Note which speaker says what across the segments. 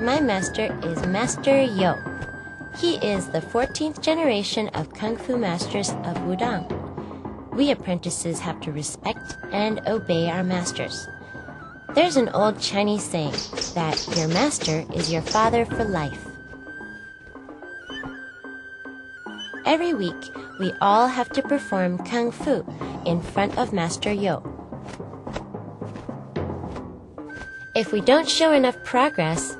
Speaker 1: My master is Master Yo. He is the 14th generation of Kung Fu masters of Wudang. We apprentices have to respect and obey our masters. There's an old Chinese saying that your master is your father for life. Every week, we all have to perform Kung Fu in front of Master Yo. If we don't show enough progress,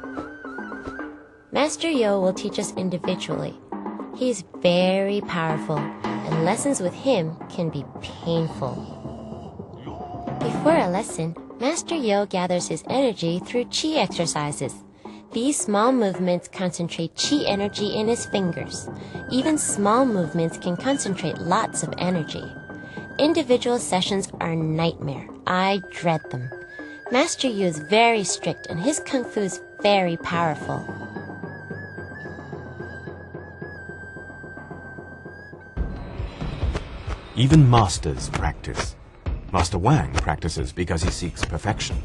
Speaker 1: Master Yo will teach us individually. He's very powerful, and lessons with him can be painful. Before a lesson, Master Yo gathers his energy through Qi exercises. These small movements concentrate Qi energy in his fingers. Even small movements can concentrate lots of energy. Individual sessions are a nightmare. I dread them. Master Yu is very strict and his Kung Fu is very powerful.
Speaker 2: Even masters practice. Master Wang practices because he seeks perfection.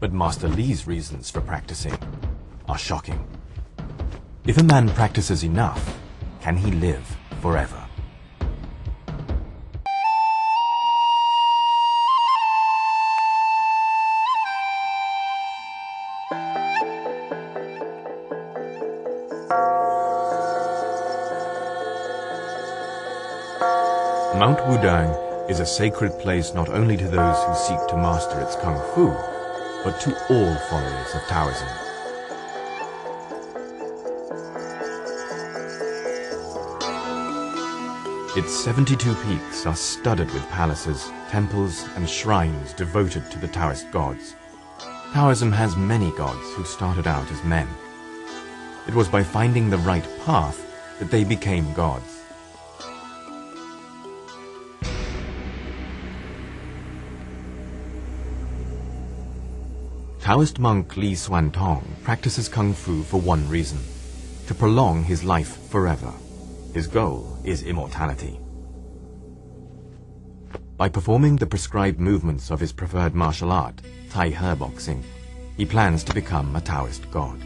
Speaker 2: But Master Li's reasons for practicing are shocking. If a man practices enough, can he live forever? Mount Wudang is a sacred place not only to those who seek to master its Kung Fu, but to all followers of Taoism. Its 72 peaks are studded with palaces, temples, and shrines devoted to the Taoist gods. Taoism has many gods who started out as men. It was by finding the right path that they became gods. Taoist monk Li Xuantong practices Kung Fu for one reason: to prolong his life forever. His goal is immortality. By performing the prescribed movements of his preferred martial art, Tai He boxing, he plans to become a Taoist god.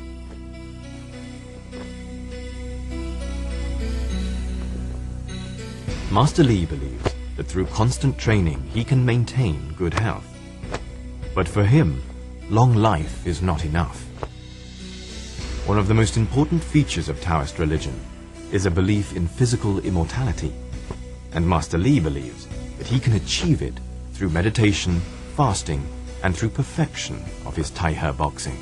Speaker 2: Master Li believes that through constant training he can maintain good health. But for him, long life is not enough. One of the most important features of Taoist religion is a belief in physical immortality, and Master Li believes that he can achieve it through meditation, fasting, and through perfection of his Tai He boxing.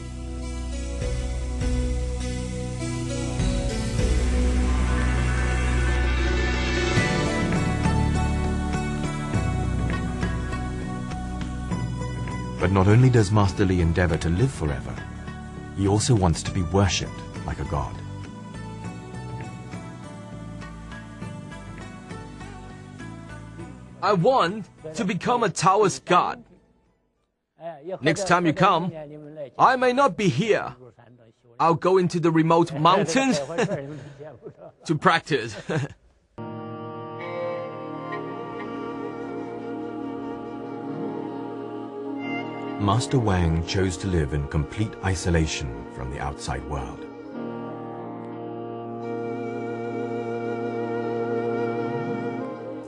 Speaker 2: But not only does Master Li endeavor to live forever, he also wants to be worshipped like a god.
Speaker 3: I want to become a Taoist god. Next time you come, I may not be here. I'll go into the remote mountains to practice.
Speaker 2: Master Wang chose to live in complete isolation from the outside world.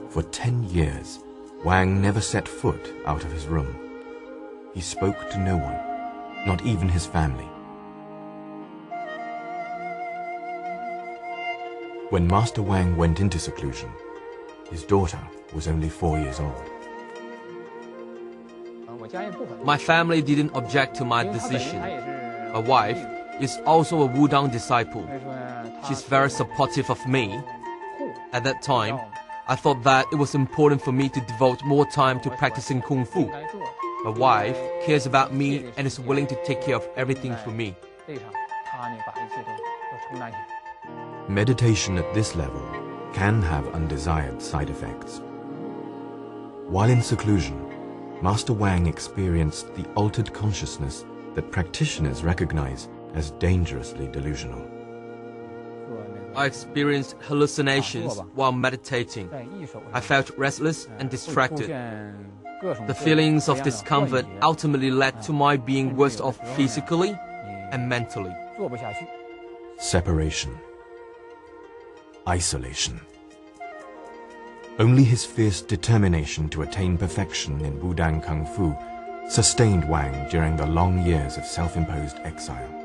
Speaker 2: For 10 years, Wang never set foot out of his room. He spoke to no one, not even his family. When Master Wang went into seclusion, his daughter was only 4 years old.
Speaker 3: My family didn't object to my decision. My wife is also a Wudang disciple. She's very supportive of me. At that time, I thought that it was important for me to devote more time to practicing Kung Fu. My wife cares about me and is willing to take care of everything for me.
Speaker 2: Meditation at this level can have undesired side effects. While in seclusion, Master Wang experienced the altered consciousness that practitioners recognize as dangerously delusional.
Speaker 3: I experienced hallucinations while meditating. I felt restless and distracted. The feelings of discomfort ultimately led to my being worse off physically and mentally.
Speaker 2: Separation. Isolation. Only his fierce determination to attain perfection in Wudang Kung Fu sustained Wang during the long years of self-imposed exile.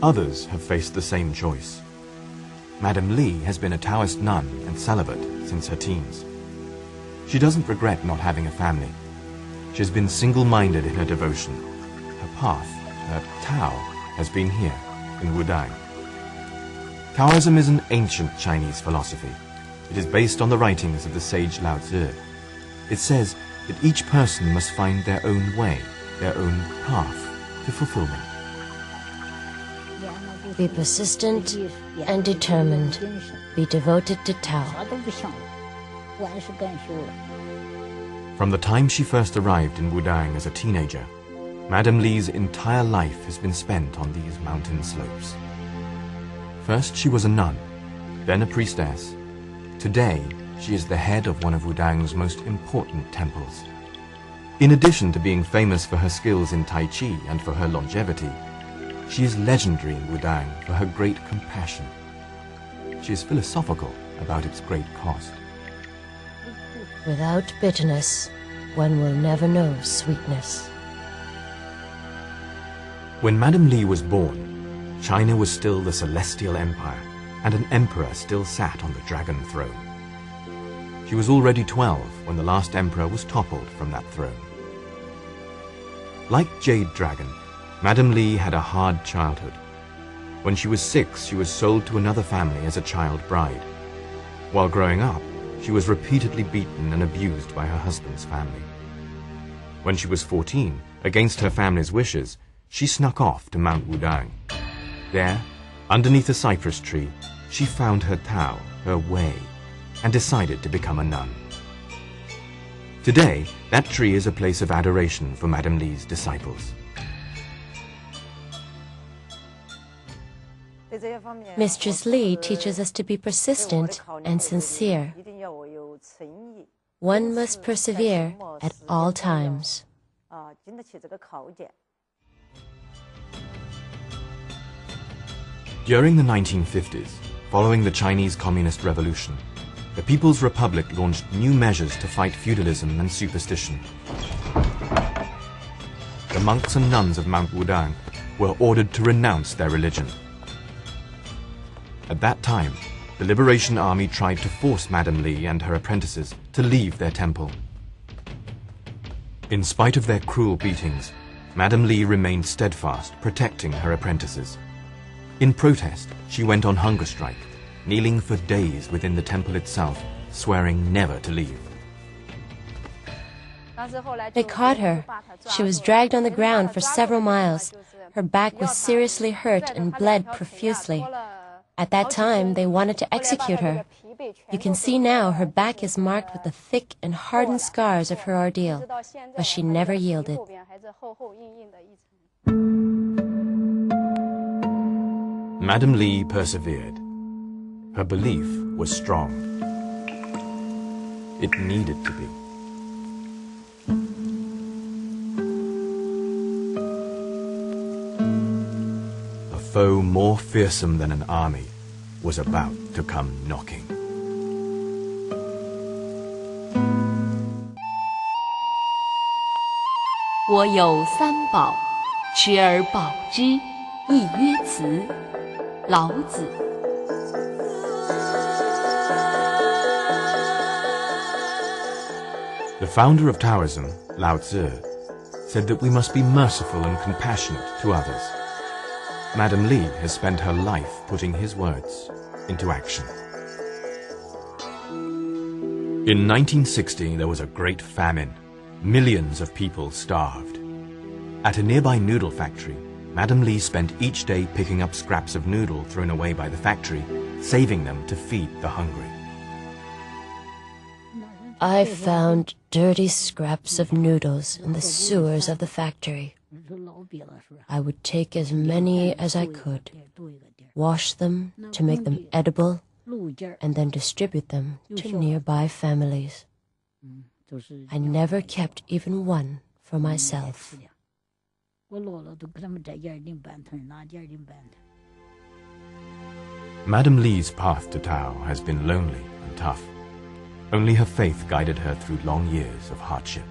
Speaker 2: Others have faced the same choice. Madame Li has been a Taoist nun and celibate since her teens. She doesn't regret not having a family. She has been single-minded in her devotion. Her path, her Tao, has been here, in Wudang. Taoism is an ancient Chinese philosophy. It is based on the writings of the sage Lao Tzu. It says that each person must find their own way, their own path to fulfillment.
Speaker 1: Be persistent and determined. Be devoted to Tao.
Speaker 2: From the time she first arrived in Wudang as a teenager, Madame Li's entire life has been spent on these mountain slopes. First she was a nun, then a priestess. Today, she is the head of one of Wudang's most important temples. In addition to being famous for her skills in Tai Chi and for her longevity, she is legendary in Wudang for her great compassion. She is philosophical about its great cost.
Speaker 1: Without bitterness, one will never know sweetness.
Speaker 2: When Madame Li was born, China was still the Celestial Empire, and an emperor still sat on the dragon throne. She was already 12 when the last emperor was toppled from that throne. Like Jade Dragon, Madame Li had a hard childhood. When she was 6, she was sold to another family as a child bride. While growing up, she was repeatedly beaten and abused by her husband's family. When she was 14, against her family's wishes, she snuck off to Mount Wudang. There, underneath a cypress tree, she found her Tao, her way, and decided to become a nun. Today, that tree is a place of adoration for Madame Li's disciples.
Speaker 1: Mistress Li teaches us to be persistent and sincere. One must persevere at all times.
Speaker 2: During the 1950s, following the Chinese Communist Revolution, the People's Republic launched new measures to fight feudalism and superstition. The monks and nuns of Mount Wudang were ordered to renounce their religion. At that time, the Liberation Army tried to force Madame Li and her apprentices to leave their temple. In spite of their cruel beatings, Madame Li remained steadfast, protecting her apprentices. In protest, she went on hunger strike, kneeling for days within the temple itself, swearing never to leave.
Speaker 1: They caught her. She was dragged on the ground for several miles. Her back was seriously hurt and bled profusely. At that time, they wanted to execute her. You can see now her back is marked with the thick and hardened scars of her ordeal, but she never yielded.
Speaker 2: Madame Li persevered. Her belief was strong. It needed to be. A foe more fearsome than an army was about to come knocking.
Speaker 4: "我有三宝，持而保之，亦曰慈。"老子。
Speaker 2: The founder of Taoism, Lao Tzu, said that we must be merciful and compassionate to others. Madame Li has spent her life putting his words into action. In 1960, there was a great famine. Millions of people starved. At a nearby noodle factory, Madame Li spent each day picking up scraps of noodle thrown away by the factory, saving them to feed the hungry.
Speaker 1: I found dirty scraps of noodles in the sewers of the factory. I would take as many as I could, wash them to make them edible, and then distribute them to nearby families. I never kept even one for myself.
Speaker 2: Madam Li's path to Tao has been lonely and tough. Only her faith guided her through long years of hardship.